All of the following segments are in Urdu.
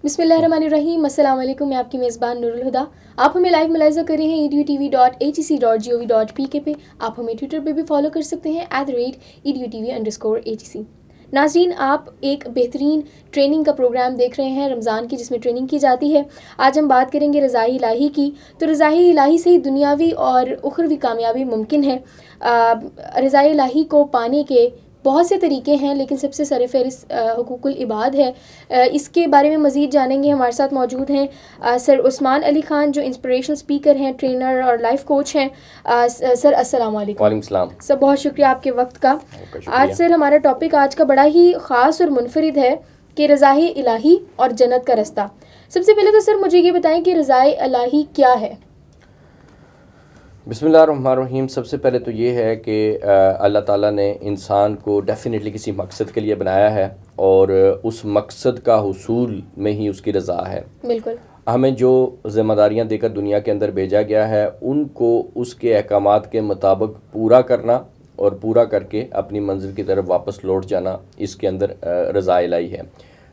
بسم اللہ الرحمن الرحیم. السلام علیکم. میں آپ کی میزبان نور الہدا. آپ ہمیں لائیو ملاحظہ کر رہے ہیں edu.tv.gov.pk پہ. آپ ہمیں ٹویٹر پہ بھی فالو کر سکتے ہیں @edutv_atc. ناظرین، آپ ایک بہترین ٹریننگ کا پروگرام دیکھ رہے ہیں رمضان کی، جس میں ٹریننگ کی جاتی ہے. آج ہم بات کریں گے رضائے الہی کی. تو رضائے الہی سے ہی دنیاوی اور اخروی کامیابی ممکن ہے. رضائے الہی کو پانے کے بہت سے طریقے ہیں، لیکن سب سے سرفہرست حقوق العباد ہے. اس کے بارے میں مزید جانیں گے. ہمارے ساتھ موجود ہیں سر عثمان علی خان، جو انسپریشنل اسپیکر ہیں، ٹرینر اور لائف کوچ ہیں. سر السلام علیکم. وعلیکم السلام. سر بہت شکریہ آپ کے وقت کا. آج سر ہمارا ٹاپک آج کا بڑا ہی خاص اور منفرد ہے کہ رضائے الہی اور جنت کا رستہ. سب سے پہلے تو سر مجھے یہ بتائیں کہ رضائے الہی کیا ہے؟ بسم اللہ الرحمن الرحیم. سب سے پہلے تو یہ ہے کہ اللہ تعالیٰ نے انسان کو ڈیفینیٹلی کسی مقصد کے لیے بنایا ہے، اور اس مقصد کا حصول میں ہی اس کی رضا ہے. بالکل. ہمیں جو ذمہ داریاں دے کر دنیا کے اندر بھیجا گیا ہے، ان کو اس کے احکامات کے مطابق پورا کرنا اور پورا کر کے اپنی منزل کی طرف واپس لوٹ جانا، اس کے اندر رضا الہی ہے.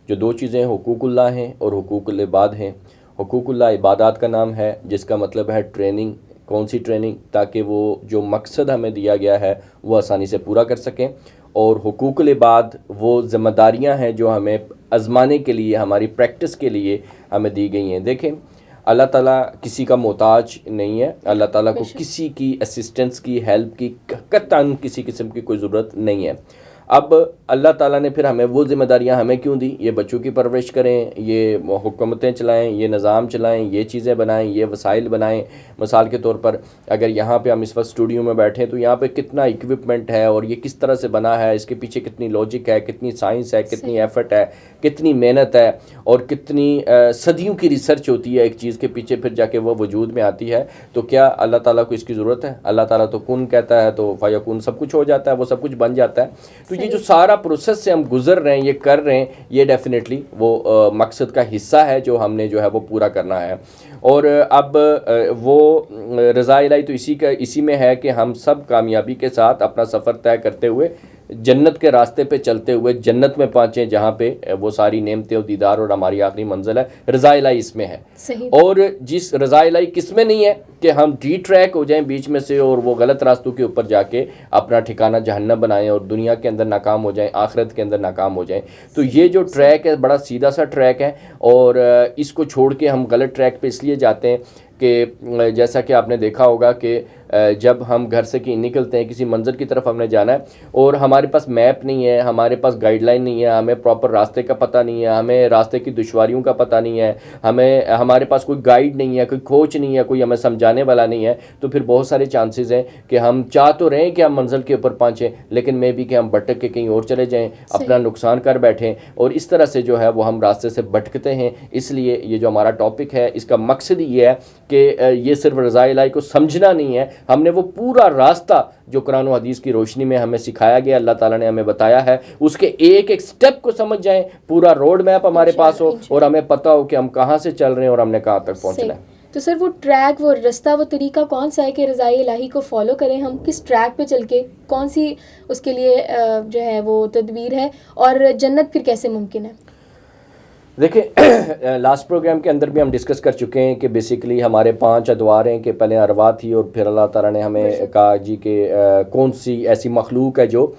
جو دو چیزیں حقوق اللہ ہیں اور حقوق العباد ہیں. حقوق اللہ عبادات کا نام ہے، جس کا مطلب ہے ٹریننگ. کون سی ٹریننگ؟ تاکہ وہ جو مقصد ہمیں دیا گیا ہے وہ آسانی سے پورا کر سکیں. اور حقوق العباد وہ ذمہ داریاں ہیں جو ہمیں آزمانے کے لیے، ہماری پریکٹس کے لیے ہمیں دی گئی ہیں. دیکھیں، اللہ تعالیٰ کسی کا محتاج نہیں ہے. اللہ تعالیٰ کو کسی کی اسسٹنس کی، ہیلپ کی قطعاً کسی قسم کی کوئی ضرورت نہیں ہے. اب اللہ تعالیٰ نے پھر ہمیں وہ ذمہ داریاں ہمیں کیوں دی؟ یہ بچوں کی پرورش کریں، یہ حکومتیں چلائیں، یہ نظام چلائیں، یہ چیزیں بنائیں، یہ وسائل بنائیں. مثال کے طور پر اگر یہاں پہ ہم اس وقت اسٹوڈیو میں بیٹھیں تو یہاں پہ کتنا اکوپمنٹ ہے اور یہ کس طرح سے بنا ہے، اس کے پیچھے کتنی لاجک ہے، کتنی سائنس ہے، کتنی ایفرٹ ہے، کتنی محنت ہے، اور کتنی صدیوں کی ریسرچ ہوتی ہے ایک چیز کے پیچھے، پھر جا کے وہ وجود میں آتی ہے. تو کیا اللہ تعالیٰ کو اس کی ضرورت ہے؟ اللہ تعالیٰ تو کن کہتا ہے تو فیکون، سب کچھ ہو جاتا ہے، وہ سب کچھ بن جاتا ہے. تو یہ جو سارا پروسیس سے ہم گزر رہے ہیں، یہ کر رہے ہیں، یہ ڈیفینیٹلی وہ مقصد کا حصہ ہے جو ہم نے جو ہے وہ پورا کرنا ہے. اور اب وہ رضا الہی تو اسی میں ہے کہ ہم سب کامیابی کے ساتھ اپنا سفر طے کرتے ہوئے جنت کے راستے پہ چلتے ہوئے جنت میں پہنچیں، جہاں پہ وہ ساری نعمتیں و دیدار اور ہماری آخری منزل ہے. رضا الہی اس میں ہے. صحیح. اور جس رضا الہی کس میں نہیں ہے کہ ہم ڈی ٹریک ہو جائیں بیچ میں سے اور وہ غلط راستوں کے اوپر جا کے اپنا ٹھکانہ جہنم بنائیں اور دنیا کے اندر ناکام ہو جائیں، آخرت کے اندر ناکام ہو جائیں. تو یہ جو ٹریک ہے بڑا سیدھا سا ٹریک ہے، اور اس کو چھوڑ کے ہم غلط ٹریک پہ اس لیے جاتے ہیں کہ جیسا کہ آپ نے دیکھا ہوگا کہ جب ہم گھر سے کہیں نکلتے ہیں، کسی منظر کی طرف ہم نے جانا ہے اور ہمارے پاس میپ نہیں ہے، ہمارے پاس گائیڈ لائن نہیں ہے، ہمیں پراپر راستے کا پتہ نہیں ہے، ہمیں راستے کی دشواریوں کا پتہ نہیں ہے، ہمارے پاس کوئی گائیڈ نہیں ہے، کوئی کوچ نہیں ہے، کوئی ہمیں سمجھانے والا نہیں ہے، تو پھر بہت سارے چانسز ہیں کہ ہم چاہ تو رہیں کہ ہم منزل کے اوپر پہنچیں، لیکن میں بھی کہ ہم بھٹک کے کہیں اور چلے جائیں، اپنا نقصان کر بیٹھیں، اور اس طرح سے جو ہے وہ ہم راستے سے بھٹکتے ہیں. اس لیے یہ جو ہمارا ٹاپک ہے، اس کا مقصد یہ ہے کہ یہ صرف رضا الہی کو سمجھنا نہیں ہے، ہم نے وہ پورا راستہ جو قرآن و حدیث کی روشنی میں ہمیں سکھایا گیا، اللہ تعالیٰ نے ہمیں بتایا ہے، اس کے ایک ایک سٹیپ کو سمجھ جائیں، پورا روڈ میپ ہمارے پاس ہو اور ہمیں پتہ ہو کہ ہم کہاں سے چل رہے ہیں اور ہم نے کہاں تک پہنچنا ہے. تو سر وہ ٹریک، وہ رستہ، وہ طریقہ کون سا ہے کہ رضائے الہی کو فالو کریں؟ ہم کس ٹریک پہ چل کے، کون سی اس کے لیے جو ہے وہ تدبیر ہے، اور جنت پھر کیسے ممکن ہے؟ دیکھیں، لاسٹ پروگرام کے اندر بھی ہم ڈسکس کر چکے ہیں کہ بیسیکلی ہمارے 5 ادوار ہیں، کہ پہلے ارواح تھی اور پھر اللہ تعالیٰ نے ہمیں کہا جی کہ کون سی ایسی مخلوق ہے جو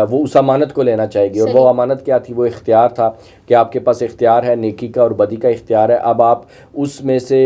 وہ اس امانت کو لینا چاہے گی. اور وہ امانت کیا تھی؟ وہ اختیار تھا کہ آپ کے پاس اختیار ہے، نیکی کا اور بدی کا اختیار ہے. اب آپ اس میں سے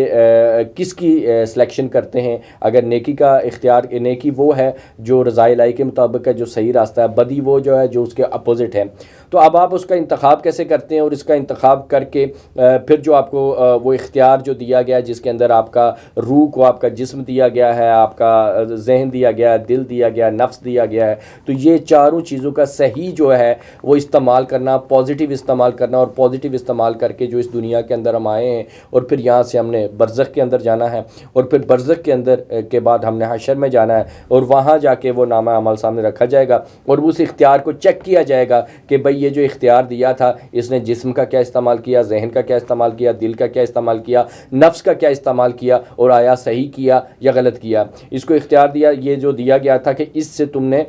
کس کی سلیکشن کرتے ہیں؟ اگر نیکی کا اختیار، نیکی وہ ہے جو رضا الہی کے مطابق ہے، جو صحیح راستہ ہے، بدی وہ جو ہے جو اس کے اپوزٹ ہے. تو اب آپ اس کا انتخاب کیسے کرتے ہیں؟ اور اس کا انتخاب کر کے پھر جو آپ کو وہ اختیار جو دیا گیا ہے، جس کے اندر آپ کا روح کو، آپ کا جسم دیا گیا ہے، آپ کا ذہن دیا گیا ہے، دل دیا گیا ہے، نفس دیا گیا ہے، تو یہ چاروں چیزوں کا صحیح جو ہے وہ استعمال کرنا، پازیٹیو استعمال کرنا، اور پازیٹیو استعمال کر کے جو اس دنیا کے اندر ہم آئے ہیں، اور پھر یہاں سے ہم نے برزخ کے اندر جانا ہے، اور پھر برزخ کے اندر کے بعد ہم نے حشر میں جانا ہے، اور وہاں جا کے وہ نامہ عمل سامنے رکھا جائے گا اور اس اختیار کو چیک کیا جائے گا کہ بھئی یہ جو اختیار دیا تھا، اس نے جسم کا کیا استعمال کیا، ذہن کا کیا استعمال کیا، دل کا کیا استعمال کیا، نفس کا کیا استعمال کیا، اور آیا صحیح کیا یا غلط کیا. اس کو اختیار دیا، یہ جو دیا گیا تھا کہ اس سے تم نے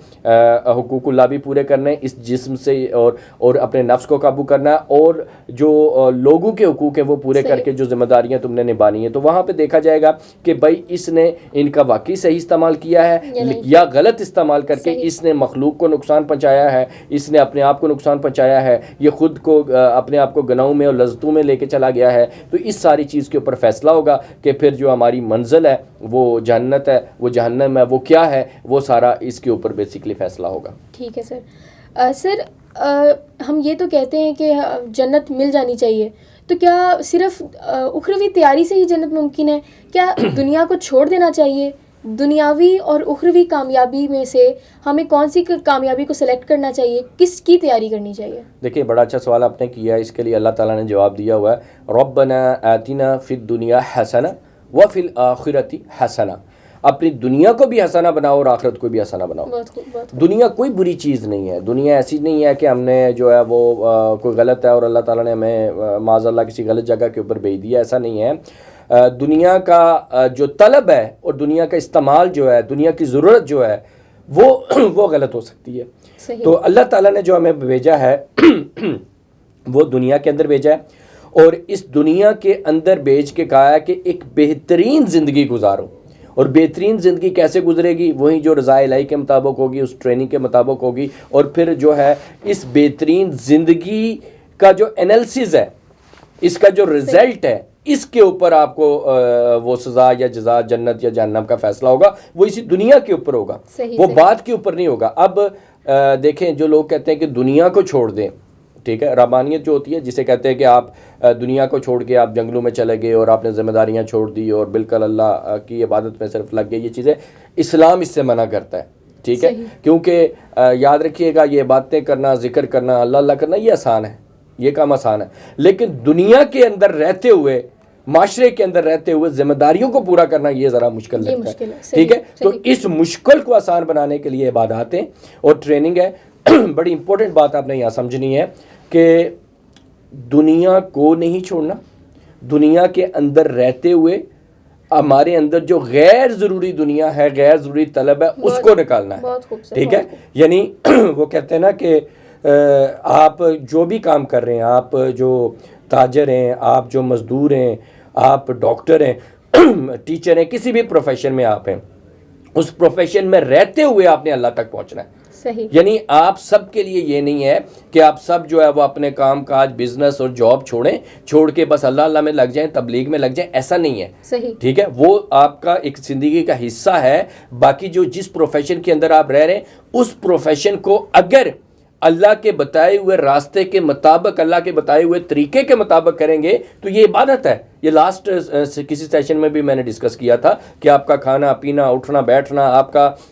حقوق بھی پورے کرنے ہیں اس جسم سے، اور اپنے نفس کو قابو کرنا ہے، اور جو لوگوں کے حقوق ہیں وہ پورے کر کے جو ذمہ داریاں تم نے نبھانی ہیں، تو وہاں پہ دیکھا جائے گا کہ بھائی اس نے ان کا واقعی صحیح استعمال کیا ہے یا غلط استعمال کر کے اس نے مخلوق کو نقصان پہنچایا ہے، اس نے اپنے آپ کو نقصان پہنچایا ہے، یہ خود کو اپنے آپ کو گناہوں میں اور لذتوں میں لے کے چلا گیا ہے. تو اس ساری چیز کے اوپر فیصلہ ہوگا کہ پھر جو ہماری منزل ہے وہ جنت ہے، وہ جہنم ہے، وہ کیا ہے، وہ سارا اس کے اوپر بیسیکلی فیصلہ ہوگا. ٹھیک ہے سر. سر ہم یہ تو کہتے ہیں کہ جنت مل جانی چاہیے، تو کیا صرف اخروی تیاری سے ہی جنت ممکن ہے؟ کیا دنیا کو چھوڑ دینا چاہیے؟ دنیاوی اور اخروی کامیابی میں سے ہمیں کون سی کامیابی کو سلیکٹ کرنا چاہیے؟ کس کی تیاری کرنی چاہیے؟ دیکھیے بڑا اچھا سوال آپ نے کیا ہے. اس کے لیے اللہ تعالیٰ نے جواب دیا ہوا ہے، ربنا آتنا فی الدنیا حسنہ وفی الآخرۃ حسنہ. اپنی دنیا کو بھی حسنہ بناؤ اور آخرت کو بھی حسنہ بناؤ. دنیا کوئی بری چیز نہیں ہے، دنیا ایسی نہیں ہے کہ ہم نے جو ہے وہ کوئی غلط ہے اور اللہ تعالیٰ نے ہمیں معاذ اللہ کسی غلط جگہ کے اوپر بھیج دیا، ایسا نہیں ہے. دنیا کا جو طلب ہے اور دنیا کا استعمال جو ہے، دنیا کی ضرورت جو ہے وہ غلط ہو سکتی ہے. تو اللہ تعالیٰ نے جو ہمیں بھیجا ہے وہ دنیا کے اندر بھیجا ہے، اور اس دنیا کے اندر بھیج کے کہا ہے کہ ایک بہترین زندگی گزارو. اور بہترین زندگی کیسے گزرے گی؟ وہی جو رضا الہی کے مطابق ہوگی، اس ٹریننگ کے مطابق ہوگی. اور پھر جو ہے اس بہترین زندگی کا جو انالیسز ہے، اس کا جو رزلٹ ہے، اس کے اوپر آپ کو وہ سزا یا جزا، جنت یا جہنم کا فیصلہ ہوگا. وہ اسی دنیا کے اوپر ہوگا، وہ بات کے اوپر نہیں ہوگا. اب دیکھیں جو لوگ کہتے ہیں کہ دنیا کو چھوڑ دیں، ٹھیک ہے، ربانیت جو ہوتی ہے جسے کہتے ہیں کہ آپ دنیا کو چھوڑ کے آپ جنگلوں میں چلے گئے اور آپ نے ذمہ داریاں چھوڑ دی اور بالکل اللہ کی عبادت میں صرف لگ گئے، یہ چیزیں اسلام اس سے منع کرتا ہے. ٹھیک ہے، کیونکہ یاد رکھیے گا یہ باتیں کرنا، ذکر کرنا، اللہ اللہ کرنا، یہ آسان ہے، یہ کام آسان ہے. لیکن دنیا کے اندر رہتے ہوئے، معاشرے کے اندر رہتے ہوئے ذمہ داریوں کو پورا کرنا یہ ذرا مشکل لگتا ہے. ٹھیک ہے، تو اس مشکل کو آسان بنانے کے لیے عباداتیں اور ٹریننگ ہے. بڑی امپورٹنٹ بات آپ نے یہاں سمجھنی ہے کہ دنیا کو نہیں چھوڑنا، دنیا کے اندر رہتے ہوئے ہمارے اندر جو غیر ضروری دنیا ہے، غیر ضروری طلب ہے، اس کو نکالنا ہے. ٹھیک ہے، یعنی وہ کہتے ہیں نا کہ آپ جو بھی کام کر رہے ہیں، آپ جو تاجر ہیں، آپ جو مزدور ہیں، آپ ڈاکٹر ہیں، ٹیچر ہیں، کسی بھی پروفیشن میں آپ ہیں، اس پروفیشن میں رہتے ہوئے آپ نے اللہ تک پہنچنا ہے. یعنی آپ سب کے لیے یہ نہیں ہے کہ آپ سب جو ہے وہ اپنے کام کاج، بزنس اور جاب چھوڑ کے بس اللہ اللہ میں لگ جائیں، تبلیغ میں لگ جائیں، ایسا نہیں ہے. ٹھیک ہے، وہ آپ کا ایک زندگی کا حصہ ہے. باقی جو جس پروفیشن کے اندر آپ رہ رہے ہیں، اس پروفیشن کو اگر اللہ کے بتائے ہوئے راستے کے مطابق، اللہ کے بتائے ہوئے طریقے کے مطابق کریں گے تو یہ عبادت ہے. یہ لاسٹ کسی سیشن میں بھی میں نے ڈسکس کیا تھا کہ آپ کا کھانا پینا، اٹھنا بیٹھنا،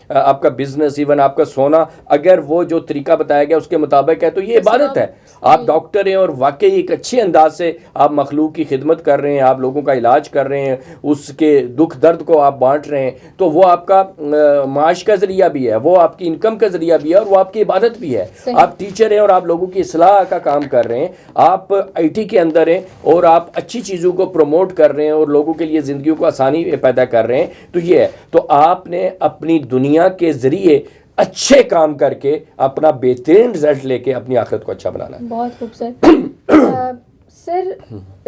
آپ کا بزنس، ایون آپ کا سونا، اگر وہ جو طریقہ بتایا گیا اس کے مطابق ہے تو یہ عبادت ہے. آپ ڈاکٹر ہیں اور واقعی ایک اچھے انداز سے آپ مخلوق کی خدمت کر رہے ہیں، آپ لوگوں کا علاج کر رہے ہیں، اس کے دکھ درد کو آپ بانٹ رہے ہیں، تو وہ آپ کا معاش کا ذریعہ بھی ہے، وہ آپ کی انکم کا ذریعہ بھی ہے، اور وہ آپ کی عبادت بھی ہے. آپ ٹیچر ہیں اور آپ لوگوں کی اصلاح کا کام کر رہے ہیں، آپ آئی ٹی کے اندر ہیں اور آپ اچھی چیزوں کو پروموٹ کر رہے ہیں اور لوگوں کے لیے زندگیوں کو آسانی پیدا کر رہے ہیں. تو یہ ہے، تو آپ نے اپنی دنیا کے ذریعے اچھے کام کر کے اپنا بہترین رزلٹ لے کے اپنی آخرت کو اچھا بنانا ہے. بہت خوب سر.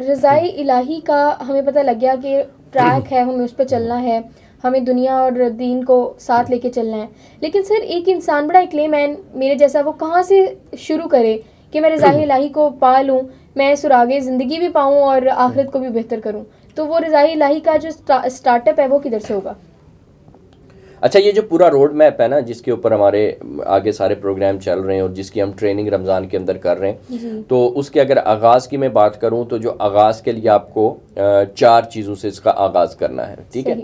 رضائے الہی کا ہمیں پتہ لگ گیا کہ ٹریک ہے، ہمیں اس پہ چلنا ہے، ہمیں دنیا اور دین کو ساتھ لے کے چلنا ہے. لیکن سر ایک انسان، بڑا ایک لے مین میرے جیسا، وہ کہاں سے شروع کرے کہ میں رضائے الہی کو پا لوں، میں سراغ زندگی بھی پاؤں اور آخرت کو بھی بہتر کروں؟ تو وہ رضائے الہی کا جو اسٹارٹ اپ ہے وہ کدھر سے ہوگا؟ اچھا، یہ جو پورا روڈ میپ ہے نا جس کے اوپر ہمارے آگے سارے پروگرام چل رہے ہیں اور جس کی ہم ٹریننگ رمضان کے اندر کر رہے ہیں، تو اس کے اگر آغاز کی میں بات کروں تو جو آغاز کے لیے آپ کو 4 چیزوں سے اس کا آغاز کرنا ہے. ٹھیک ہے،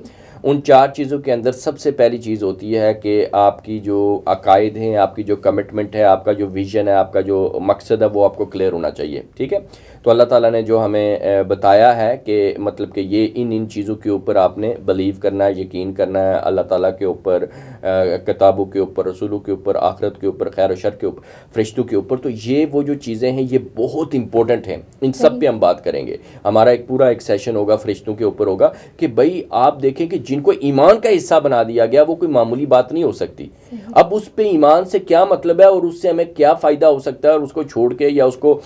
ان 4 چیزوں کے اندر سب سے پہلی چیز ہوتی ہے کہ آپ کی جو عقائد ہیں، آپ کی جو کمٹمنٹ ہے، آپ کا جو ویژن ہے، آپ کا جو مقصد ہے، وہ آپ کو کلیئر ہونا چاہیے. ٹھیک ہے، تو اللہ تعالیٰ نے جو ہمیں بتایا ہے کہ مطلب کہ یہ ان چیزوں کے اوپر آپ نے بلیو کرنا ہے، یقین کرنا ہے، اللہ تعالیٰ کے اوپر، کتابوں کے اوپر، رسولوں کے اوپر، آخرت کے اوپر، خیر و شر کے اوپر، فرشتوں کے اوپر. تو یہ وہ جو چیزیں ہیں یہ بہت امپورٹنٹ ہیں، ان سب پہ ہم بات کریں گے. ہمارا ایک پورا ایک سیشن ہوگا فرشتوں کے اوپر ہوگا کہ بھائی آپ دیکھیں کہ جن کو ایمان کا حصہ بنا دیا گیا وہ کوئی معمولی بات نہیں ہو سکتی. اب اس پہ ایمان سے کیا مطلب ہے اور اس سے ہمیں کیا فائدہ ہو سکتا ہے اور اس کو چھوڑ کے یا اس کو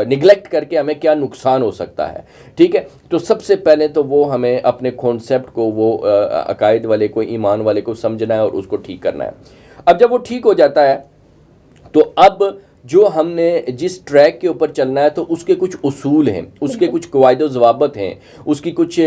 نگلیکٹ کر کے ہمیں کیا نقصان ہو سکتا ہے. ٹھیک ہے, تو سب سے پہلے تو وہ ہمیں اپنے کانسیپٹ کو, وہ عقائد والے کو, ایمان والے کو سمجھنا ہے اور اس کو ٹھیک کرنا ہے. اب جب وہ ٹھیک ہو جاتا ہے تو اب جو ہم نے جس ٹریک کے اوپر چلنا ہے تو اس کے کچھ اصول ہیں, اس کے کچھ قواعد و ضوابط ہیں, اس کی کچھ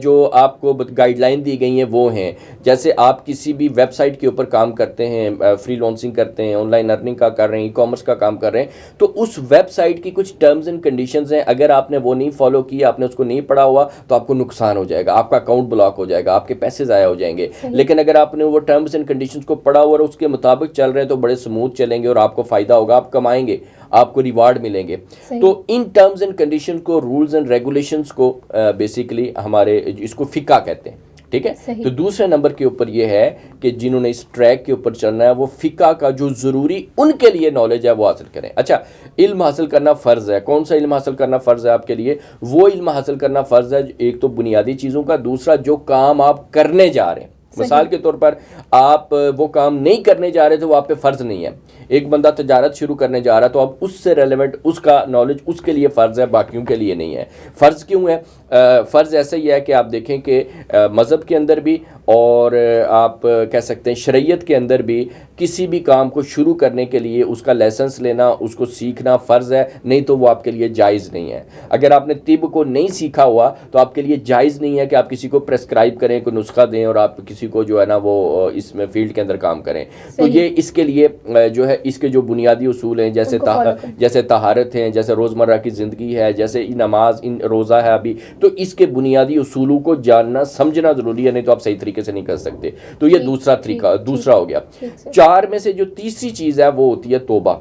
جو آپ کو گائیڈ لائن دی گئی ہیں وہ ہیں. جیسے آپ کسی بھی ویب سائٹ کے اوپر کام کرتے ہیں, فری لانسنگ کرتے ہیں, آن لائن ارننگ کا کر رہے ہیں, ای کامرس کا کام کر رہے ہیں, تو اس ویب سائٹ کی کچھ ٹرمز اینڈ کنڈیشنز ہیں. اگر آپ نے وہ نہیں فالو کیا, آپ نے اس کو نہیں پڑھا ہوا تو آپ کو نقصان ہو جائے گا, آپ کا اکاؤنٹ بلاک ہو جائے گا, آپ کے پیسے ضائع ہو جائیں گے. لیکن اگر آپ نے وہ ٹرمز اینڈ کنڈیشنز کو پڑھا ہوا اور اس کے مطابق چل رہے ہیں تو بڑے سموتھ چلیں گے اور آپ کو فائدہ ہوگا, آپ کمائیں گے, آپ کو ریوارڈ ملیں گے. تو ان ٹرمز اینڈ کنڈیشن کو, رولز اینڈ ریگولیشنز کو بیسیکلی ہمارے اس کو فقہ کہتے ہیں. ٹھیک ہے, تو دوسرے نمبر کے اوپر یہ ہے کہ جنہوں نے اس ٹریک کے اوپر چلنا ہے وہ فقہ کا جو ضروری ان کے لیے نالج ہے وہ حاصل کریں. اچھا, علم حاصل کرنا فرض ہے. کون سا علم حاصل کرنا فرض ہے آپ کے لیے؟ وہ علم حاصل کرنا فرض ہے ایک تو بنیادی چیزوں کا, دوسرا جو کام آپ کرنے جا رہے ہیں. مثال کے طور پر آپ وہ کام نہیں کرنے جا رہے تو وہ آپ پہ فرض نہیں ہے. ایک بندہ تجارت شروع کرنے جا رہا تو اب اس سے ریلیونٹ اس کا نالج اس کے لیے فرض ہے, باقیوں کے لیے نہیں ہے. فرض کیوں ہے؟ فرض ایسا ہی ہے کہ آپ دیکھیں کہ مذہب کے اندر بھی اور آپ کہہ سکتے ہیں شریعت کے اندر بھی کسی بھی کام کو شروع کرنے کے لیے اس کا لائسنس لینا, اس کو سیکھنا فرض ہے, نہیں تو وہ آپ کے لیے جائز نہیں ہے. اگر آپ نے طب کو نہیں سیکھا ہوا تو آپ کے لیے جائز نہیں ہے کہ آپ کسی کو پریسکرائب کریں, کوئی نسخہ دیں اور آپ کسی کو جو ہے نا وہ اس میں فیلڈ کے اندر کام کریں. تو یہ اس کے لیے جو ہے اس کے جو بنیادی اصول ہیں جیسے طہارت ہیں, جیسے روزمرہ کی زندگی ہے, جیسے نماز, روزہ ہے ابھی, تو اس کے بنیادی اصولوں کو جاننا سمجھنا ضروری ہے, نہیں تو آپ صحیح طریقے سے نہیں کر سکتے. تو یہ دوسرا طریقہ, دوسرا ہو گیا. چار میں سے جو تیسری چیز ہے وہ ہوتی ہے توبہ.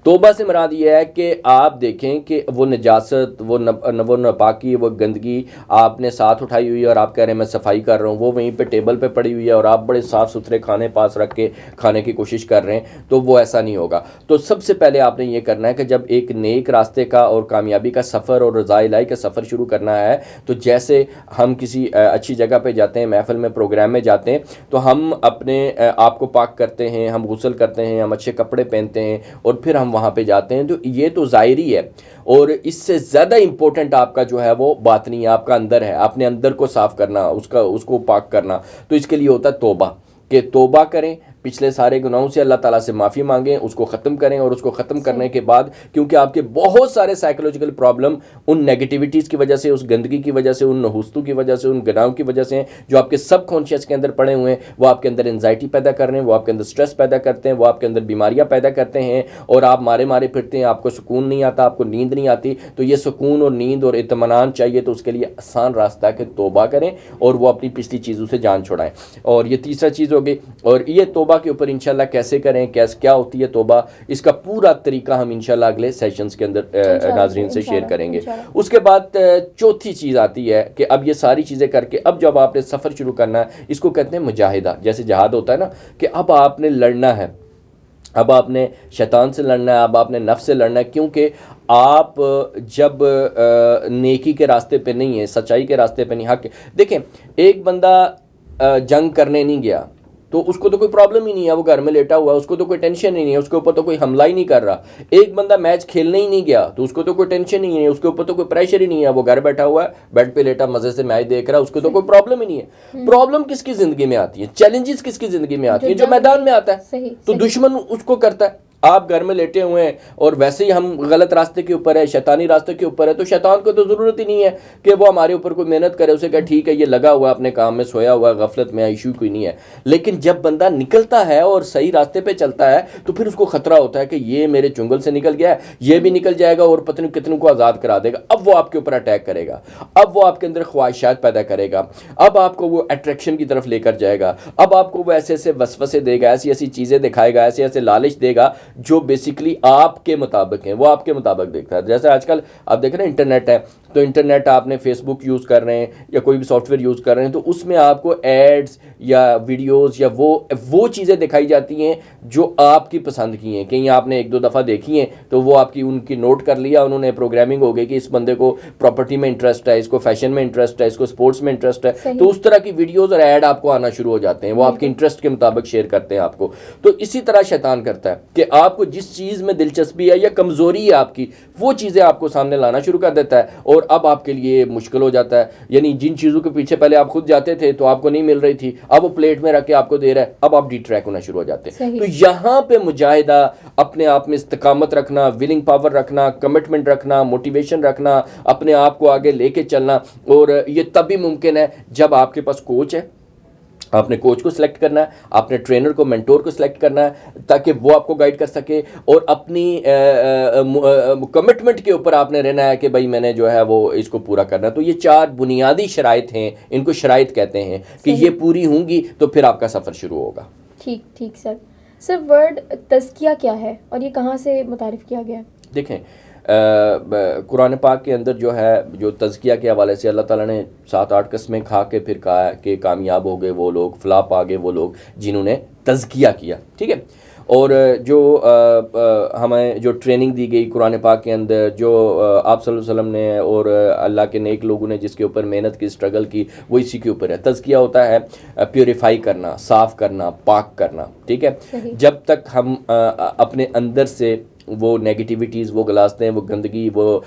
توبہ سے مراد یہ ہے کہ آپ دیکھیں کہ وہ نجاست, وہ ناپاکی, وہ گندگی آپ نے ساتھ اٹھائی ہوئی ہے اور آپ کہہ رہے ہیں میں صفائی کر رہا ہوں, وہ وہیں پہ ٹیبل پہ پڑی ہوئی ہے اور آپ بڑے صاف ستھرے کھانے پاس رکھ کے کھانے کی کوشش کر رہے ہیں, تو وہ ایسا نہیں ہوگا. تو سب سے پہلے آپ نے یہ کرنا ہے کہ جب ایک نیک راستے کا اور کامیابی کا سفر اور رضا الہی کا سفر شروع کرنا ہے, تو جیسے ہم کسی اچھی جگہ پہ جاتے ہیں, محفل میں, پروگرام میں جاتے ہیں, تو ہم اپنے آپ کو پاک کرتے ہیں, ہم غسل کرتے ہیں, ہم اچھے کپڑے پہنتے ہیں اور پھر ہم وہاں پہ جاتے ہیں. تو یہ تو ظاہری ہے, اور اس سے زیادہ امپورٹنٹ آپ کا جو ہے وہ باطنی ہے, آپ کا اندر ہے, آپ نے اندر کو صاف کرنا, اس کو پاک کرنا. تو اس کے لیے ہوتا ہے توبہ, کہ توبہ کریں, پچھلے سارے گناہوں سے اللہ تعالیٰ سے معافی مانگیں, اس کو ختم کریں, اور اس کو ختم کرنے کے بعد کیونکہ آپ کے بہت سارے سائیکولوجیکل پرابلم ان نیگیٹیوٹیز کی وجہ سے, اس گندگی کی وجہ سے, ان نحوستوں کی وجہ سے, ان گناہوں کی وجہ سے ہیں جو آپ کے سب کانشیس کے اندر پڑے ہوئے ہیں. وہ آپ کے اندر انزائٹی پیدا کر رہے ہیں, وہ آپ کے اندر سٹریس پیدا کرتے ہیں, وہ آپ کے اندر بیماریاں پیدا کرتے ہیں, اور آپ مارے پھرتے ہیں, آپ کو سکون نہیں آتا, آپ کو نیند نہیں آتی. تو یہ سکون اور نیند اور اطمینان چاہیے, تو اس کے لیے آسان راستہ ہے کہ توبہ کریں اور وہ اپنی پچھلی چیزوں سے جان چھوڑائیں. اور یہ تیسرا چیز ہوگی. اور یہ توبہ کے اوپر انشاءاللہ کیسے کریں, کیا ہوتی ہے توبہ, اس کا پورا طریقہ ہم انشاءاللہ اگلے سیشنز کے اندر ناظرین سے شیئر کریں گے. اس کے بعد چوتھی چیز آتی ہے کہ اب یہ ساری چیزیں کر کے اب جب آپ نے سفر شروع کرنا ہے, اس کو کہتے ہیں مجاہدہ. جیسے جہاد ہوتا ہے نا, کہ اب آپ نے لڑنا ہے, اب آپ نے شیطان سے لڑنا ہے, اب آپ نے نفس سے لڑنا ہے. کیونکہ آپ جب نیکی کے راستے پہ نہیں ہیں, سچائی کے راستے پہ نہیں, حق. دیکھیں, ایک بندہ جنگ کرنے نہیں گیا تو اس کو تو کوئی پرابلم ہی نہیں ہے, وہ گھر میں لیٹا ہوا ہے, اس کو تو کوئی ٹینشن ہی نہیں ہے, اس کے اوپر تو کوئی حملہ ہی نہیں کر رہا. ایک بندہ میچ کھیلنے ہی نہیں گیا تو اس کو تو کوئی ٹینشن ہی نہیں ہے, اس کے اوپر تو کوئی پریشر ہی نہیں ہے, وہ گھر بیٹھا ہوا ہے, بیڈ پہ لیٹا مزے سے میچ دیکھ رہا ہے, اس کو تو کوئی پرابلم ہی نہیں ہے. پرابلم کس کی زندگی میں آتی ہے, چیلنجز کس کی زندگی میں آتی ہیں, جو میدان میں آتا ہے. تو دشمن اس کو کرتا ہے. آپ گھر میں لیٹے ہوئے ہیں اور ویسے ہی ہم غلط راستے کے اوپر ہے, شیطانی راستے کے اوپر ہے, تو شیطان کو تو ضرورت ہی نہیں ہے کہ وہ ہمارے اوپر کوئی محنت کرے. اسے کہ ٹھیک ہے یہ لگا ہوا ہے اپنے کام میں, سویا ہوا ہے, غفلت میں, ایشو کوئی نہیں ہے. لیکن جب بندہ نکلتا ہے اور صحیح راستے پہ چلتا ہے تو پھر اس کو خطرہ ہوتا ہے کہ یہ میرے چنگل سے نکل گیا ہے, یہ بھی نکل جائے گا اور پتہ نہیں کتنوں کو آزاد کرا دے گا. اب وہ آپ کے اوپر اٹیک کرے گا, اب وہ آپ کے اندر خواہشات پیدا کرے گا, اب آپ کو وہ اٹریکشن کی طرف لے کر جائے گا, اب آپ کو وہ ایسے وسوسے دے گا, ایسی چیزیں دکھائے گا, ایسے لالچ دے گا جو بیسیکلی آپ کے مطابق ہیں, وہ آپ کے مطابق دیکھتا ہے. جیسے آج کل آپ دیکھ رہے ہیں انٹرنیٹ ہے, تو انٹرنیٹ آپ نے فیس بک یوز کر رہے ہیں یا کوئی بھی سافٹ ویئر یوز کر رہے ہیں تو اس میں آپ کو ایڈز یا ویڈیوز یا وہ چیزیں دکھائی جاتی ہیں جو آپ کی پسند کی ہیں. کہیں آپ نے 1-2 دفعہ دیکھی ہیں تو وہ آپ کی ان کی نوٹ کر لیا, انہوں نے پروگرامنگ ہو گئی کہ اس بندے کو پراپرٹی میں انٹرسٹ ہے, اس کو فیشن میں انٹرسٹ ہے, اس کو سپورٹس میں انٹرسٹ ہے, تو اس طرح کی ویڈیوز اور ایڈ آپ کو آنا شروع ہو جاتے ہیں, وہ آپ کے انٹرسٹ کے مطابق شیئر کرتے ہیں آپ کو. تو اسی طرح شیطان کرتا ہے کہ آپ کو جس چیز میں دلچسپی ہے یا کمزوری ہے آپ کی, وہ چیزیں آپ کو سامنے لانا شروع کر دیتا ہے, اور اب آپ کے لیے مشکل ہو جاتا ہے. یعنی جن چیزوں کے پیچھے پہلے آپ خود جاتے تھے تو آپ کو نہیں مل رہی تھی, اب وہ پلیٹ میں رکھ کے آپ کو دے رہا ہے, اب آپ ڈی ٹریک ہونا شروع ہو جاتے ہیں. تو یہاں پہ مجاہدہ, اپنے آپ میں استقامت رکھنا, ولنگ پاور رکھنا, کمٹمنٹ رکھنا, موٹیویشن رکھنا, اپنے آپ کو آگے لے کے چلنا, اور یہ تبھی ممکن ہے جب آپ کے پاس کوچ ہے. آپ نے کوچ کو سلیکٹ کرنا ہے, آپ نے ٹرینر کو, مینٹور کو سلیکٹ کرنا ہے تاکہ وہ آپ کو گائیڈ کر سکے, اور اپنی کمٹمنٹ کے اوپر آپ نے رہنا ہے کہ بھائی میں نے جو ہے وہ اس کو پورا کرنا ہے. تو یہ 4 بنیادی شرائط ہیں, ان کو شرائط کہتے ہیں کہ یہ پوری ہوں گی تو پھر آپ کا سفر شروع ہوگا. ٹھیک سر ورڈ تزکیہ کیا ہے اور یہ کہاں سے متعارف کیا گیا؟ دیکھیں قرآن پاک کے اندر جو ہے, جو تزکیہ کے حوالے سے اللہ تعالیٰ نے 7-8 قسمیں کھا کے پھر کہا کہ کامیاب ہو گئے وہ لوگ, فلاح پا گئے وہ لوگ جنہوں نے تزکیہ کیا. ٹھیک ہے, اور جو ہمیں جو ٹریننگ دی گئی قرآن پاک کے اندر, جو آپ صلی اللہ علیہ وسلم نے اور اللہ کے نیک لوگوں نے جس کے اوپر محنت کی, اسٹرگل کی, وہ اسی کے اوپر ہے. تزکیہ ہوتا ہے پیوریفائی کرنا, صاف کرنا, پاک کرنا. ٹھیک ہے, جب تک ہم اپنے اندر سے وہ نیگیٹیویٹیز, وہ غلاظتیں, وہ گندگی, وہ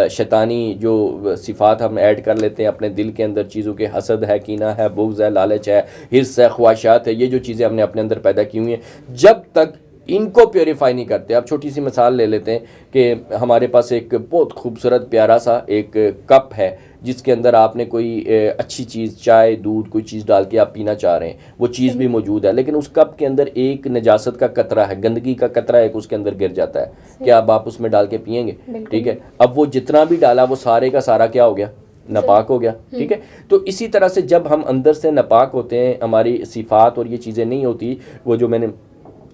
شیطانی جو صفات ہم ایڈ کر لیتے ہیں اپنے دل کے اندر, چیزوں کے حسد ہے, کینہ ہے, بغض ہے, لالچ ہے, حرص ہے, خواہشات ہے, یہ جو چیزیں ہم نے اپنے اندر پیدا کی ہوئی ہیں, جب تک ان کو پیوریفائی نہیں کرتے. اب چھوٹی سی مثال لے لیتے ہیں کہ ہمارے پاس ایک بہت خوبصورت پیارا سا ایک کپ ہے جس کے اندر آپ نے کوئی اچھی چیز, چائے, دودھ, کوئی چیز ڈال کے آپ پینا چاہ رہے ہیں, وہ چیز بھی موجود ہے, لیکن اس کپ کے اندر ایک نجاست کا قطرہ ہے, گندگی کا قطرہ ایک اس کے اندر گر جاتا ہے. کیا اب آپ اس میں ڈال کے پئیں گے؟ ٹھیک ہے, اب وہ جتنا بھی ڈالا وہ سارے کا سارا کیا ہو گیا؟ ناپاک ہو گیا. ٹھیک ہے, تو اسی طرح سے جب ہم اندر سے ناپاک ہوتے ہیں, ہماری صفات اور یہ چیزیں نہیں ہوتی, وہ جو میں نے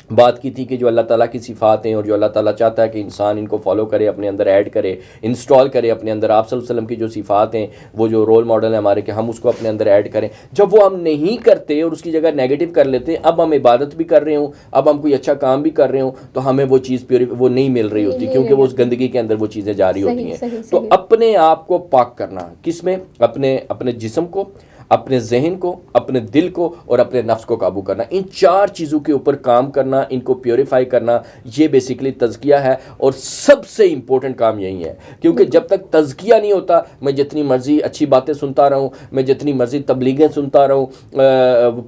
بات کی تھی کہ جو اللہ تعالیٰ کی صفات ہیں اور جو اللہ تعالیٰ چاہتا ہے کہ انسان ان کو فالو کرے, اپنے اندر ایڈ کرے, انسٹال کرے اپنے اندر, آپ صلی اللہ علیہ وسلم کی جو صفات ہیں, وہ جو رول ماڈل ہیں ہمارے, کہ ہم اس کو اپنے اندر ایڈ کریں. جب وہ ہم نہیں کرتے اور اس کی جگہ نیگیٹو کر لیتے ہیں, اب ہم عبادت بھی کر رہے ہوں, اب ہم کوئی اچھا کام بھی کر رہے ہوں, تو ہمیں وہ چیز وہ نہیں مل رہی ہوتی, کیونکہ وہ اس گندگی کے اندر وہ چیزیں جاری ہوتی ہیں. تو اپنے آپ کو پاک کرنا, کس میں؟ اپنے جسم کو, اپنے ذہن کو, اپنے دل کو اور اپنے نفس کو قابو کرنا. ان 4 چیزوں کے اوپر کام کرنا, ان کو پیوریفائی کرنا, یہ بیسیکلی تزکیہ ہے. اور سب سے امپورٹنٹ کام یہی ہے, کیونکہ جب تک تزکیہ نہیں ہوتا, میں جتنی مرضی اچھی باتیں سنتا رہوں, میں جتنی مرضی تبلیغیں سنتا رہوں.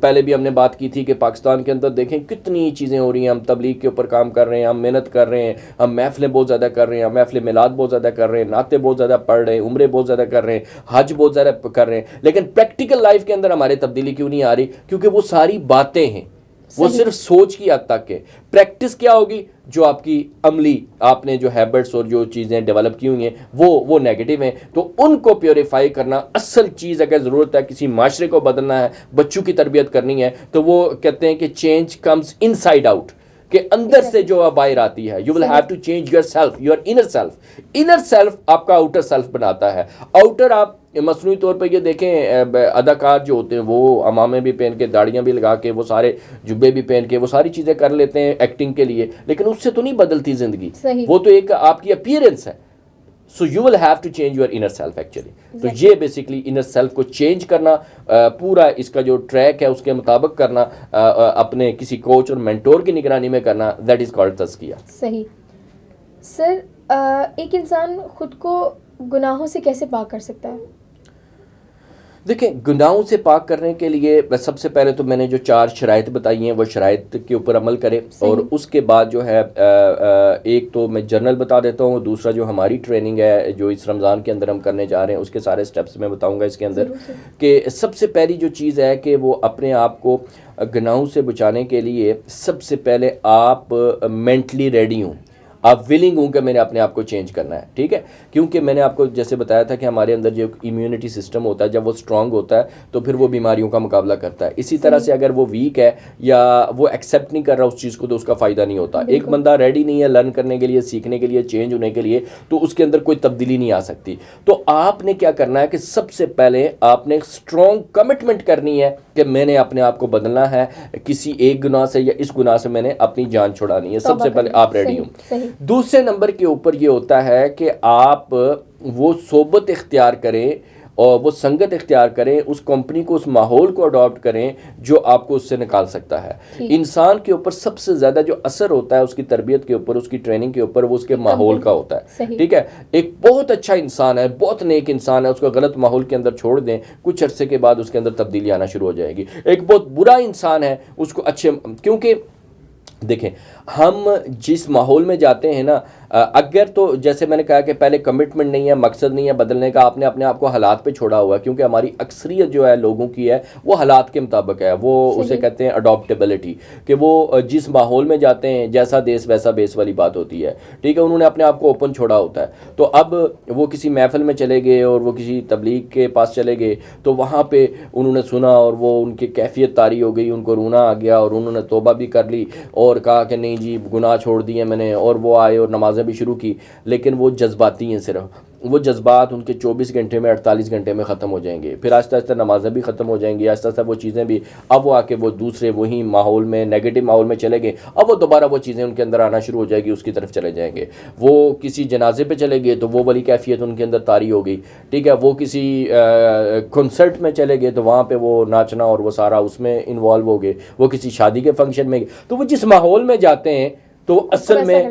پہلے بھی ہم نے بات کی تھی کہ پاکستان کے اندر دیکھیں کتنی چیزیں ہو رہی ہیں, ہم تبلیغ کے اوپر کام کر رہے ہیں, ہم محنت کر رہے ہیں, ہم محفلیں بہت زیادہ کر رہے ہیں, ہم محفل میلاد بہت زیادہ کر رہے ہیں, نعتیں بہت زیادہ پڑھ رہے ہیں, عمرے بہت زیادہ کر رہے ہیں, حج بہت زیادہ کر رہے ہیں, لیکن پریکٹیکل لائف کے اندر ہمارے تبدیلی کیوں نہیں آ رہی؟ کیونکہ وہ ساری باتیں ہیں, وہ صرف سوچ کی حد تک ہے. پریکٹس کیا ہوگی؟ جو آپ کی عملی, آپ نے جو ہیبٹس اور جو چیزیں ڈیولپ کی ہوئی ہیں وہ نیگیٹو ہیں. تو ان کو پیوریفائی کرنا اصل چیز اگر ضرورت ہے, کسی معاشرے کو بدلنا ہے, بچوں کی تربیت کرنی ہے, تو وہ کہتے ہیں کہ change comes inside out, کہ اندر سے جو باہر آتی ہے. You will have to change yourself, your inner self. Inner self آپ کا آؤٹر سیلف بناتا ہے. آؤٹر آپ مصنوعی طور پہ یہ دیکھیں, اداکار جو ہوتے ہیں وہ عمامے بھی پہن کے, داڑیاں بھی لگا کے, وہ سارے جبے بھی پہن کے, وہ ساری چیزیں کر لیتے ہیں ایکٹنگ کے لیے, لیکن اس سے تو نہیں بدلتی زندگی. وہ تو ایک آپ کی اپیئرنس ہے. So you will have to change your inner self actually. تو یہ بیسکلی انر سیلف کو چینج کرنا, پورا اس کا جو ٹریک ہے اس کے مطابق کرنا, اپنے کسی کوچ اور مینٹور کی نگرانی میں کرنا, دیٹ از کالڈ تزکیہ. صحیح. سر ایک انسان خود کو گناہوں سے کیسے پاک کر سکتا ہے؟ دیکھیں, گناہوں سے پاک کرنے کے لیے سب سے پہلے تو میں نے جو 4 شرائط بتائی ہیں وہ شرائط کے اوپر عمل کرے. اور اس کے بعد جو ہے ایک تو میں جنرل بتا دیتا ہوں, دوسرا جو ہماری ٹریننگ ہے جو اس رمضان کے اندر ہم کرنے جا رہے ہیں اس کے سارے سٹیپس میں بتاؤں گا اس کے اندر. کہ سب سے پہلی جو چیز ہے کہ وہ اپنے آپ کو گناہوں سے بچانے کے لیے سب سے پہلے آپ مینٹلی ریڈی ہوں, آپ ولنگ ہوں کہ میں نے اپنے آپ کو چینج کرنا ہے. ٹھیک ہے, کیونکہ میں نے آپ کو جیسے بتایا تھا کہ ہمارے اندر جو امیونٹی سسٹم ہوتا ہے جب وہ اسٹرانگ ہوتا ہے تو پھر وہ بیماریوں کا مقابلہ کرتا ہے. اسی طرح سے اگر وہ ویک ہے یا وہ ایکسیپٹ نہیں کر رہا اس چیز کو تو اس کا فائدہ نہیں ہوتا. ایک بندہ ریڈی نہیں ہے لرن کرنے کے لیے, سیکھنے کے لیے, چینج ہونے کے لیے, تو اس کے اندر کوئی تبدیلی نہیں آ سکتی. تو آپ نے کیا کرنا ہے کہ سب سے پہلے آپ نے اسٹرانگ کمٹمنٹ کرنی ہے کہ میں نے اپنے آپ کو بدلنا ہے, کسی ایک گناہ سے یا اس گناہ سے میں نے اپنی جان چھڑانی ہے. سب سے پہلے آپ ریڈی ہوں. دوسرے نمبر کے اوپر یہ ہوتا ہے کہ آپ وہ صحبت اختیار کریں اور وہ سنگت اختیار کریں, اس کمپنی کو, اس ماحول کو اڈاپٹ کریں جو آپ کو اس سے نکال سکتا ہے. انسان کے اوپر سب سے زیادہ جو اثر ہوتا ہے اس کی تربیت کے اوپر, اس کی ٹریننگ کے اوپر, وہ اس کے ماحول کا ہوتا ہے. ٹھیک ہے, ایک بہت اچھا انسان ہے, بہت نیک انسان ہے, اس کو غلط ماحول کے اندر چھوڑ دیں, کچھ عرصے کے بعد اس کے اندر تبدیلی آنا شروع ہو جائے گی. ایک بہت برا انسان ہے, اس کو اچھے, کیونکہ دیکھیں ہم جس ماحول میں جاتے ہیں نا, اگر تو جیسے میں نے کہا کہ پہلے کمٹمنٹ نہیں ہے, مقصد نہیں ہے بدلنے کا, آپ نے اپنے آپ کو حالات پہ چھوڑا ہوا ہے, کیونکہ ہماری اکثریت جو ہے لوگوں کی ہے وہ حالات کے مطابق ہے. وہ اسے کہتے ہیں اڈاپٹیبلٹی, کہ وہ جس ماحول میں جاتے ہیں جیسا دیس ویسا بیس والی بات ہوتی ہے. ٹھیک ہے, انہوں نے اپنے آپ کو اوپن چھوڑا ہوتا ہے. تو اب وہ کسی محفل میں چلے گئے اور وہ کسی تبلیغ کے پاس چلے گئے تو وہاں پہ انہوں نے سنا اور وہ ان کی کیفیت طاری ہو گئی, ان کو رونا آ گیا اور انہوں نے توبہ بھی کر لی اور کہا کہ نہیں جی گناہ چھوڑ دیے میں نے, اور وہ آئے اور نمازیں بھی شروع کی. لیکن وہ جذباتی ہیں, صرف وہ جذبات ان کے 24 گھنٹے میں 48 گھنٹے میں ختم ہو جائیں گے. پھر آہستہ آہستہ نمازیں بھی ختم ہو جائیں گی, آہستہ آہستہ وہ چیزیں بھی, اب وہ آ کے وہ دوسرے وہی ماحول میں, نیگیٹو ماحول میں چلے گئے, اب وہ دوبارہ وہ چیزیں ان کے اندر آنا شروع ہو جائے گی, اس کی طرف چلے جائیں گے. وہ کسی جنازے پہ چلے گئے تو وہ والی کیفیت ان کے اندر طاری ہو گئی. ٹھیک ہے, وہ کسی کنسرٹ میں چلے گئے تو وہاں پہ وہ ناچنا اور وہ سارا اس میں انوالو ہو گئے. وہ کسی شادی کے فنکشن میں گئے, تو وہ جس ماحول میں جاتے ہیں تو اصل میں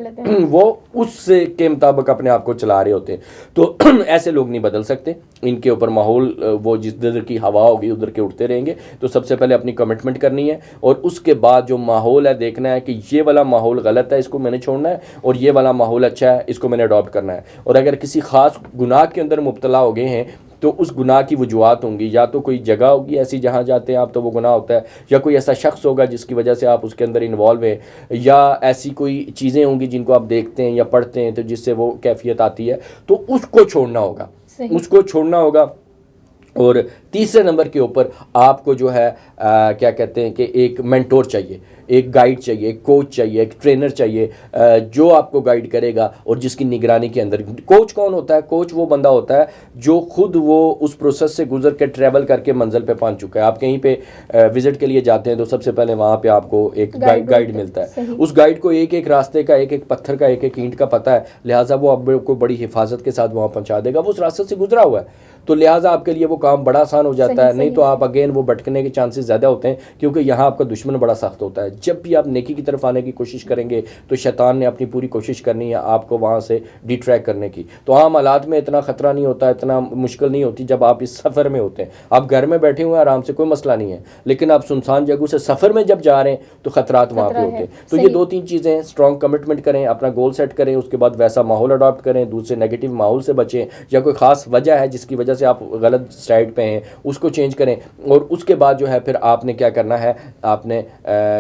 وہ اس کے مطابق اپنے آپ کو چلا رہے ہوتے ہیں. تو ایسے لوگ نہیں بدل سکتے, ان کے اوپر ماحول وہ جس ادھر کی ہوا ہوگی ادھر کے اٹھتے رہیں گے. تو سب سے پہلے اپنی کمٹمنٹ کرنی ہے, اور اس کے بعد جو ماحول ہے دیکھنا ہے کہ یہ والا ماحول غلط ہے, اس کو میں نے چھوڑنا ہے, اور یہ والا ماحول اچھا ہے, اس کو میں نے اڈاپٹ کرنا ہے. اور اگر کسی خاص گناہ کے اندر مبتلا ہو گئے ہیں تو اس گناہ کی وجوہات ہوں گی, یا تو کوئی جگہ ہوگی ایسی جہاں جاتے ہیں آپ تو وہ گناہ ہوتا ہے, یا کوئی ایسا شخص ہوگا جس کی وجہ سے آپ اس کے اندر انوالو ہیں, یا ایسی کوئی چیزیں ہوں گی جن کو آپ دیکھتے ہیں یا پڑھتے ہیں تو جس سے وہ کیفیت آتی ہے, تو اس کو چھوڑنا ہوگا, اس کو چھوڑنا ہوگا. اور تیسرے نمبر کے اوپر آپ کو جو ہے کیا کہتے ہیں کہ ایک مینٹور چاہیے, ایک گائیڈ چاہیے, ایک کوچ چاہیے, ایک ٹرینر چاہیے جو آپ کو گائیڈ کرے گا اور جس کی نگرانی کے اندر. کوچ کون ہوتا ہے؟ کوچ وہ بندہ ہوتا ہے جو خود وہ اس پروسیس سے گزر کے ٹریول کر کے منزل پہ پہنچ چکا ہے. آپ کہیں پہ وزٹ کے لیے جاتے ہیں تو سب سے پہلے وہاں پہ آپ کو ایک گائیڈ ملتا ہے. اس گائیڈ کو ایک ایک راستے کا, ایک ایک پتھر کا, ایک ایک اینٹ کا پتہ ہے, لہٰذا وہ آپ کو بڑی حفاظت کے ساتھ وہاں پہنچا دے گا. وہ اس راستے سے گزرا ہوا ہے, تو لہٰذا آپ کے لیے وہ کام بڑا آسان ہو جاتا ہے. نہیں تو آپ اگین وہ بھٹکنے کے چانسز زیادہ ہوتے ہیں, کیونکہ یہاں آپ کا دشمن بڑا سخت ہوتا ہے. جب بھی آپ نیکی کی طرف آنے کی کوشش کریں گے تو شیطان نے اپنی پوری کوشش کرنی ہے آپ کو وہاں سے ڈی ٹریک کرنے کی. تو عام حالات میں اتنا خطرہ نہیں ہوتا, اتنا مشکل نہیں ہوتی جب آپ اس سفر میں ہوتے ہیں. آپ گھر میں بیٹھے ہوئے ہیں آرام سے, کوئی مسئلہ نہیں ہے, لیکن آپ سنسان جگہوں سے سفر میں جب جا رہے ہیں تو خطرات وہاں پہ ہوتے ہیں. تو یہ 2-3 چیزیں, اسٹرانگ کمٹمنٹ کریں, اپنا گول سیٹ کریں, اس کے بعد ویسا ماحول اڈاپٹ کریں, دوسرے نیگیٹو ماحول سے بچیں, یا کوئی خاص وجہ ہے جس کی وجہ سے آپ غلط سائڈ پہ ہیں اس کو چینج کریں. اور اس کے بعد جو ہے پھر آپ نے کیا کرنا ہے, آپ نے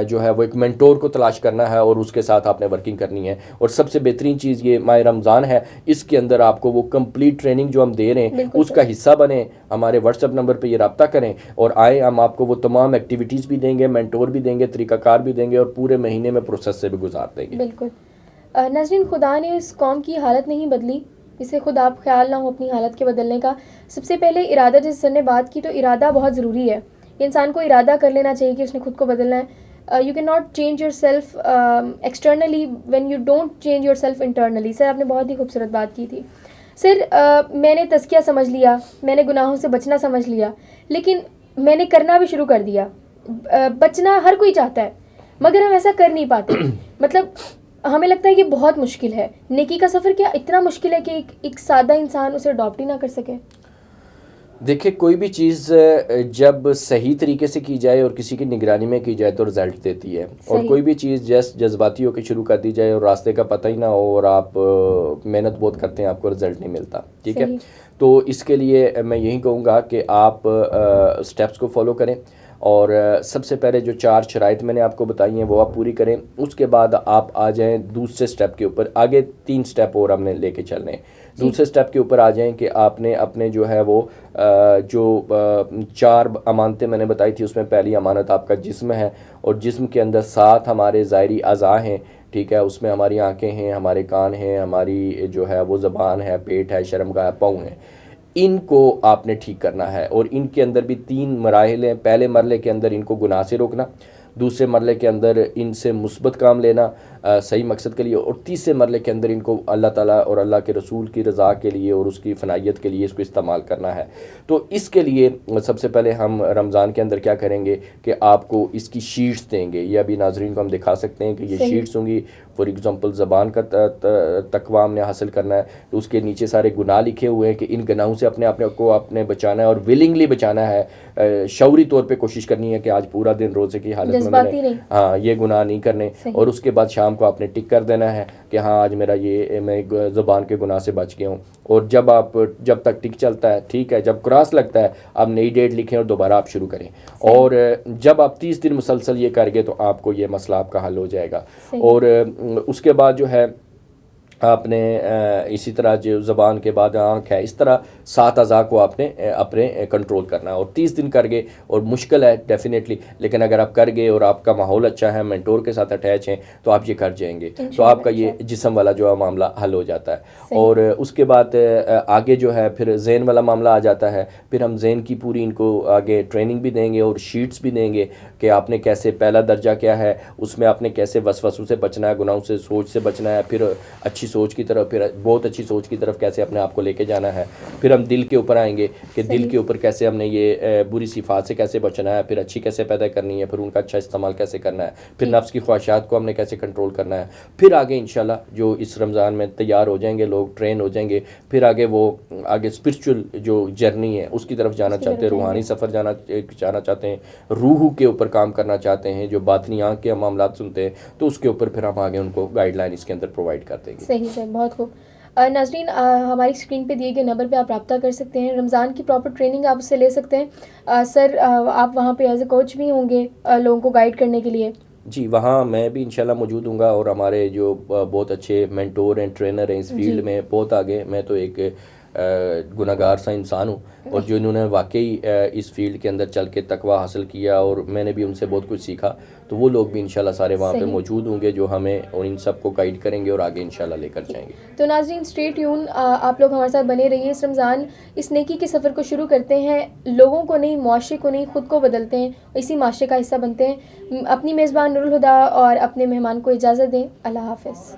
جو ہے وہ ایک مینٹور کو تلاش کرنا ہے اور اس کے ساتھ آپ نے ورکنگ کرنی ہے. اور سب سے بہترین چیز یہ ماہ رمضان ہے, اس کے اندر آپ کو وہ کمپلیٹ ٹریننگ جو ہم دے رہے ہیں اس کا حصہ بنیں, ہمارے واٹس ایپ نمبر پہ یہ رابطہ کریں اور آئیں, ہم آپ کو وہ تمام ایکٹیویٹیز بھی دیں گے, مینٹور بھی دیں گے, طریقہ کار بھی دیں گے, اور پورے مہینے میں پروسیس سے بھی گزار دیں گے. بالکل. ناظرین, خدا نے اس قوم کی حالت نہیں بدلی, اسے خود آپ خیال نہ ہو اپنی حالت کے بدلنے کا. سب سے پہلے ارادہ, جس سر نے بات کی, تو ارادہ بہت ضروری ہے. انسان کو ارادہ کر لینا چاہیے کہ اس نے خود کو بدلنا ہے. You cannot change yourself externally when you don't change yourself internally. Sir آپ نے بہت ہی خوبصورت بات کی تھی. سر میں نے تزکیہ سمجھ لیا, میں نے گناہوں سے بچنا سمجھ لیا, لیکن میں نے کرنا بھی شروع کر دیا. بچنا ہر کوئی چاہتا ہے مگر ہم ایسا کر نہیں پاتے. مطلب ہمیں لگتا ہے کہ بہت مشکل ہے. نیکی کا سفر کیا اتنا مشکل ہے کہ ایک سادہ انسان اسے اڈاپٹ ہی نہ کر سکے؟ دیکھیں, کوئی بھی چیز جب صحیح طریقے سے کی جائے اور کسی کی نگرانی میں کی جائے تو رزلٹ دیتی ہے. اور کوئی بھی چیز جذباتی ہو کے شروع کر دی جائے اور راستے کا پتہ ہی نہ ہو اور آپ محنت بہت کرتے ہیں, آپ کو رزلٹ نہیں ملتا. ٹھیک ہے, تو اس کے لیے میں یہی کہوں گا کہ آپ اسٹیپس کو فالو کریں اور سب سے پہلے جو 4 شرائط میں نے آپ کو بتائی ہیں وہ آپ پوری کریں. اس کے بعد آپ آ جائیں دوسرے سٹیپ کے اوپر. آگے 3 سٹیپ اور ہم نے لے کے چلنے ہیں. دوسرے سٹیپ کے اوپر آ جائیں کہ آپ نے اپنے جو ہے وہ جو 4 امانتیں میں نے بتائی تھی اس میں پہلی امانت آپ کا جسم ہے, اور جسم کے اندر 7 ہمارے ظاہری اعضاء ہیں, ٹھیک ہے. اس میں ہماری آنکھیں ہیں, ہمارے کان ہیں, ہماری جو ہے وہ زبان ہے, پیٹ ہے, شرمگاہ ہے, پاؤں ہیں. ان کو آپ نے ٹھیک کرنا ہے, اور ان کے اندر بھی 3 مراحل ہیں. پہلے مرحلے کے اندر ان کو گناہ سے روکنا, دوسرے مرحلے کے اندر ان سے مثبت کام لینا صحیح مقصد کے لیے, اور تیسرے مرحلے کے اندر ان کو اللہ تعالیٰ اور اللہ کے رسول کی رضا کے لیے اور اس کی فنائیت کے لیے اس کو استعمال کرنا ہے. تو اس کے لیے سب سے پہلے ہم رمضان کے اندر کیا کریں گے کہ آپ کو اس کی شیٹس دیں گے. یہ ابھی ناظرین کو ہم دکھا سکتے ہیں کہ یہ شیٹس ہوں گی. فار ایگزامپل زبان کا تقویٰ ہم نے حاصل کرنا ہے, تو اس کے نیچے سارے گناہ لکھے ہوئے ہیں کہ ان گناہوں سے اپنے کو اپنے بچانا ہے, اور ولنگلی بچانا ہے. شعوری طور پہ کوشش کرنی ہے کہ آج پورا دن روزے کی حالت میں نے یہ گناہ نہیں کرنے, اور اس کے بعد شام کو آپ نے ٹک کر دینا ہے کہ ہاں آج میرا یہ میں زبان کے گناہ سے بچ گیا ہوں. اور جب تک ٹک چلتا ہے ٹھیک ہے, جب کراس لگتا ہے آپ نئی ڈیٹ لکھیں اور دوبارہ آپ شروع کریں. اور جب آپ 30 دن مسلسل یہ کر گے تو آپ کو یہ مسئلہ آپ کا حل ہو جائے گا. اور اس کے بعد جو ہے آپ نے اسی طرح جو زبان کے بعد آنکھ ہے, اس طرح 7 اعضاء کو آپ نے اپنے کنٹرول کرنا ہے. اور 30 دن کر گئے, اور مشکل ہے ڈیفینیٹلی, لیکن اگر آپ کر گئے اور آپ کا ماحول اچھا ہے, مینٹور کے ساتھ اٹیچ ہیں, تو آپ یہ کر جائیں گے, تو آپ کا یہ جسم والا جو ہے معاملہ حل ہو جاتا ہے. اور اس کے بعد آگے جو ہے پھر ذہن والا معاملہ آ جاتا ہے. پھر ہم ذہن کی پوری ان کو آگے ٹریننگ بھی دیں گے اور شیٹس بھی دیں گے کہ آپ نے کیسے, پہلا درجہ کیا ہے اس میں آپ نے کیسے وسوسوں سے بچنا ہے, گناہوں سے, سوچ سے بچنا ہے, پھر اچھی سوچ کی طرف, پھر بہت اچھی سوچ کی طرف کیسے اپنے آپ کو لے کے جانا ہے. پھر ہم دل کے اوپر آئیں گے کہ دل کے اوپر کیسے ہم نے یہ بری صفات سے کیسے بچنا ہے, پھر اچھی کیسے پیدا کرنی ہے, پھر ان کا اچھا استعمال کیسے کرنا ہے, پھر نفس کی خواہشات کو ہم نے کیسے کنٹرول کرنا ہے. پھر آگے انشاءاللہ جو اس رمضان میں تیار ہو جائیں گے لوگ, ٹرین ہو جائیں گے, پھر آگے وہ آگے اسپرچل جو جرنی ہے اس کی طرف جانا چاہتے ہیں, روحانی سفر جانا چاہتے ہیں, روح کے اوپر کام کرنا چاہتے ہیں, جو باطنی آنکھ کے معاملات سنتے ہیں, تو اس کے اوپر پھر ہم آگے ان کو گائیڈ لائن اس کے اندر پرووائڈ کر دیں گے. صحیح سر, بہت خوب. ناظرین ہماری اسکرین پہ دیے گئے نمبر پہ آپ رابطہ کر سکتے ہیں. رمضان کی پراپر ٹریننگ آپ اس سے لے سکتے ہیں. سر آپ وہاں پہ ایز اے کوچ بھی ہوں گے لوگوں کو گائیڈ کرنے کے لیے؟ جی, وہاں میں بھی انشاءاللہ موجود ہوں گا, اور ہمارے جو بہت اچھے مینٹور ہیں, ٹرینر ہیں اس فیلڈ میں, بہت آگے. میں تو ایک گناہگار سا انسان ہوں, اور جو انہوں نے واقعی اس فیلڈ کے اندر چل کے تقویٰ حاصل کیا, اور میں نے بھی ان سے بہت کچھ سیکھا, تو وہ لوگ بھی انشاءاللہ سارے وہاں پہ موجود ہوں گے جو ہمیں اور ان سب کو گائیڈ کریں گے اور آگے انشاءاللہ لے کر جائیں گے. تو ناظرین اسٹے ٹیون, آپ لوگ ہمارے ساتھ بنے رہیے. اس رمضان اس نیکی کے سفر کو شروع کرتے ہیں, لوگوں کو نہیں, معاشرے کو نہیں, خود کو بدلتے ہیں, اسی معاشرے کا حصہ بنتے ہیں. اپنی میزبان نور الہدیٰ اور اپنے مہمان کو اجازت دیں. اللہ حافظ.